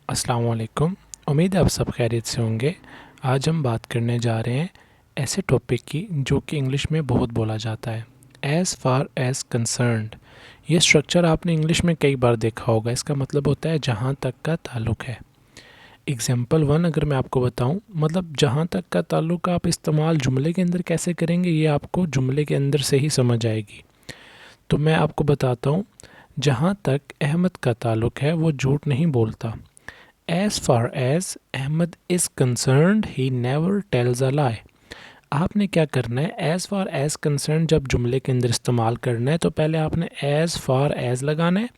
अस्सलाम वालेकुम। उम्मीद है आप सब खैरियत से होंगे। आज हम बात करने जा रहे हैं ऐसे टॉपिक की जो कि इंग्लिश में बहुत बोला जाता है, एज़ फार एज़ कंसर्न्ड। ये स्ट्रक्चर आपने इंग्लिश में कई बार देखा होगा। इसका मतलब होता है जहाँ तक का ताल्लुक़ है। एग्ज़ाम्पल 1 अगर मैं आपको बताऊं, मतलब जहाँ तक का ताल्लुक़ आप इस्तेमाल जुमले के अंदर कैसे करेंगे ये आपको जुमले के अंदर से ही समझ आएगी। तो मैं आपको बताता हूँ, जहाँ तक अहमद का ताल्लुक़ है वो झूठ नहीं बोलता। As far as Ahmed is concerned, he never tells a lie. आपने क्या करना है, as far as concerned जब जुमले के अंदर इस्तेमाल करना है तो पहले आपने as far as लगाना है,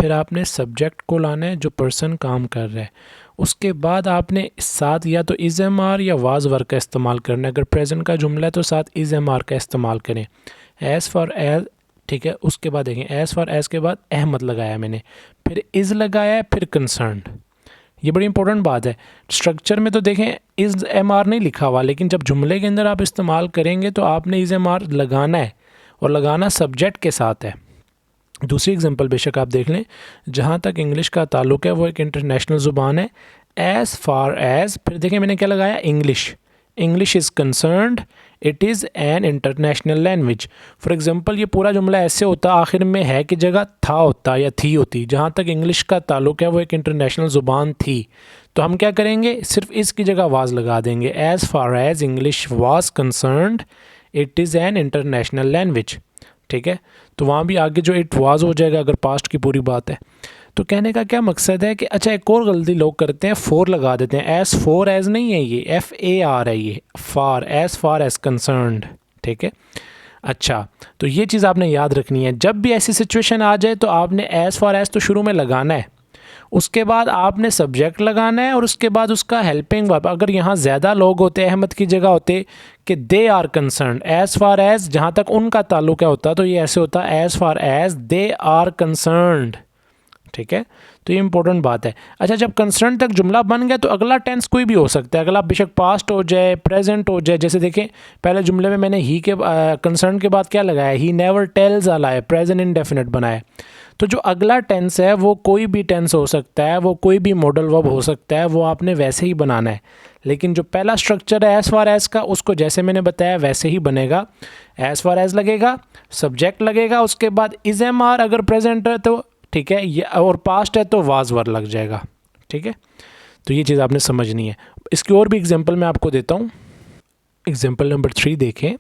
फिर आपने सब्जेक्ट को लाना है जो पर्सन काम कर रहा है, उसके बाद आपने साथ या तो इज़ एम आर या वाज वर्क का इस्तेमाल करना है। अगर प्रेजेंट का जुमला है तो साथ इज़ एम आर का इस्तेमाल करें। एज़ फॉर एज, ठीक है। उसके बाद देखें, एज़ फॉर एज़ के बाद अहमद लगाया मैंने, फिर इज़ लगाया है, फिर कंसर्न्ड। ये बड़ी इंपॉर्टेंट बात है। स्ट्रक्चर में तो देखें इज़ एम आर नहीं लिखा हुआ, लेकिन जब जुमले के अंदर आप इस्तेमाल करेंगे तो आपने इज़ एम आर लगाना है, और लगाना सब्जेक्ट के साथ है। दूसरी एग्जांपल बेशक आप देख लें, जहाँ तक इंग्लिश का ताल्लुक़ है वो एक इंटरनेशनल ज़ुबान है। एज़ फार एज़, फिर देखें मैंने क्या लगाया, English. English is concerned, it is an international language. For example ये पूरा जुमला ऐसे होता, आखिर में है की जगह था होता या थी होती। जहाँ तक इंग्लिश का ताल्लुक़ है वो एक इंटरनेशनल ज़ुबान थी, तो हम क्या करेंगे, सिर्फ इसकी जगह वाज लगा देंगे। As far as English was concerned, it is an international language. ठीक है, तो वहाँ भी आगे जो इट वाज हो जाएगा अगर पास्ट की पूरी बात है। तो कहने का क्या मकसद है कि अच्छा, एक और गलती लोग करते हैं, फोर लगा देते हैं। एज़ फोर एज़ नहीं है, ये FAR है, ये फार एज़ कंसर्न्ड। ठीक है, अच्छा, तो ये चीज़ आपने याद रखनी है। जब भी ऐसी सिचुएशन आ जाए तो आपने एज़ फार एज़ तो शुरू में लगाना है, उसके बाद आपने सब्जेक्ट लगाना है, और उसके बाद उसका हेल्पिंग वर्ब। अगर यहाँ ज़्यादा लोग होते, अहमद की जगह होते कि they are concerned, as far as जहाँ तक उनका ताल्लुक़ होता, तो ये ऐसे होता, as far as they are concerned. ठीक है, तो ये इंपॉर्टेंट बात है। अच्छा, जब कंसर्न तक जुमला बन गया तो अगला टेंस कोई भी हो सकता है। अगला बेशक पास्ट हो जाए, प्रेजेंट हो जाए। जैसे देखें, पहले जुमले में मैंने ही के कंसर्न के बाद क्या लगाया, he never tells a lie, present indefinite बनाया। तो जो अगला टेंस है वो कोई भी टेंस हो सकता है, वो कोई भी मॉडल वर्ब हो सकता है, वो आपने वैसे ही बनाना है। लेकिन जो पहला स्ट्रक्चर है एज़ फार एज़ का, उसको जैसे मैंने बताया वैसे ही बनेगा। एज़ फार एज़ लगेगा, सब्जेक्ट लगेगा, उसके बाद इज़ एम आर अगर प्रेजेंट है तो, ठीक है, ये और पास्ट है तो वाज वर लग जाएगा। ठीक है, तो ये चीज़ आपने समझनी है। इसकी और भी एग्जांपल मैं आपको देता हूँ। एग्जांपल नंबर 3 देखें,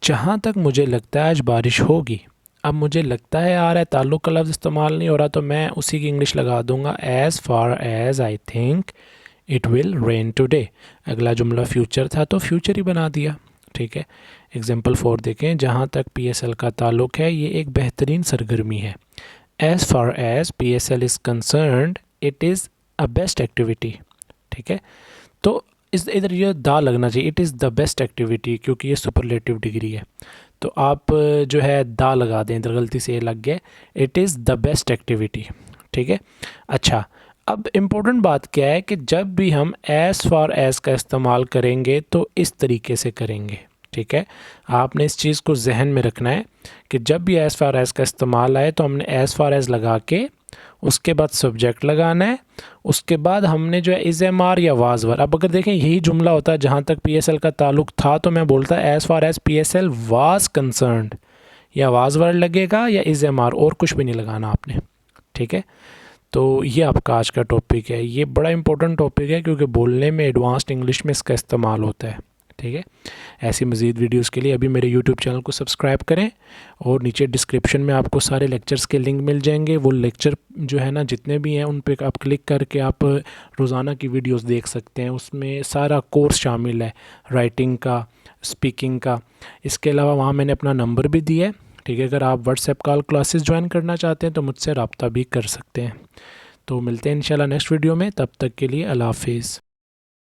जहाँ तक मुझे लगता है आज बारिश होगी। अब मुझे लगता है आ रहा है, ताल्लुक़ का लफ्ज़ इस्तेमाल नहीं हो रहा, तो मैं उसी की इंग्लिश लगा दूंगा, as far as I think it will rain today. अगला जुमला फ्यूचर था तो फ्यूचर ही बना दिया। ठीक है, एग्जांपल 4 देखें, जहाँ तक PSL का ताल्लुक़ है ये एक बेहतरीन सरगर्मी है। As far as PSL is concerned, it is a best activity। ठीक है, तो इस इधर ये दा लगना चाहिए, it is the best activity, क्योंकि ये सुपरलेटिव डिग्री है। तो आप जो है दा लगा दें, इधर गलती से ये लग गया, it is the best activity. ठीक है, अच्छा, अब इम्पोर्टेंट बात क्या है कि जब भी हम एज़ फार एज़ का इस्तेमाल करेंगे तो इस तरीके से करेंगे। ठीक है, आपने इस चीज़ को जहन में रखना है कि जब भी एज़ फार एज़ का इस्तेमाल आए तो हमने एज़ फार एज़ लगा के उसके बाद सब्जेक्ट लगाना है, उसके बाद हमने जो है इज़ एम आर या वाज वर। अब अगर देखें यही जुमला होता है जहाँ तक PSL का ताल्लुक़ था, तो मैं बोलता as far as PSL was concerned, या वाज वर लगेगा या इज़ एम आर, और कुछ भी नहीं लगाना आपने। ठीक है, तो ये आपका आज का टॉपिक है। ये बड़ा इंपॉर्टेंट टॉपिक है क्योंकि बोलने में एडवांस्ड इंग्लिश में इसका इस्तेमाल होता है। ठीक है, ऐसी मज़ीद वीडियोस के लिए अभी मेरे यूट्यूब चैनल को सब्सक्राइब करें, और नीचे डिस्क्रिप्शन में आपको सारे लेक्चर्स के लिंक मिल जाएंगे। वो लेक्चर जो है ना, जितने भी हैं उन पे आप क्लिक करके आप रोज़ाना की वीडियोस देख सकते हैं। उसमें सारा कोर्स शामिल है, राइटिंग का, स्पीकिंग का। इसके अलावा वहाँ मैंने अपना नंबर भी दिया है। ठीक है, अगर आप व्हाट्सएप कॉल क्लासेस ज्वाइन करना चाहते हैं तो मुझसे रब्ता भी कर सकते हैं। तो मिलते हैं इंशाल्लाह नेक्स्ट वीडियो में, तब तक के लिए अल्लाह हाफिज़।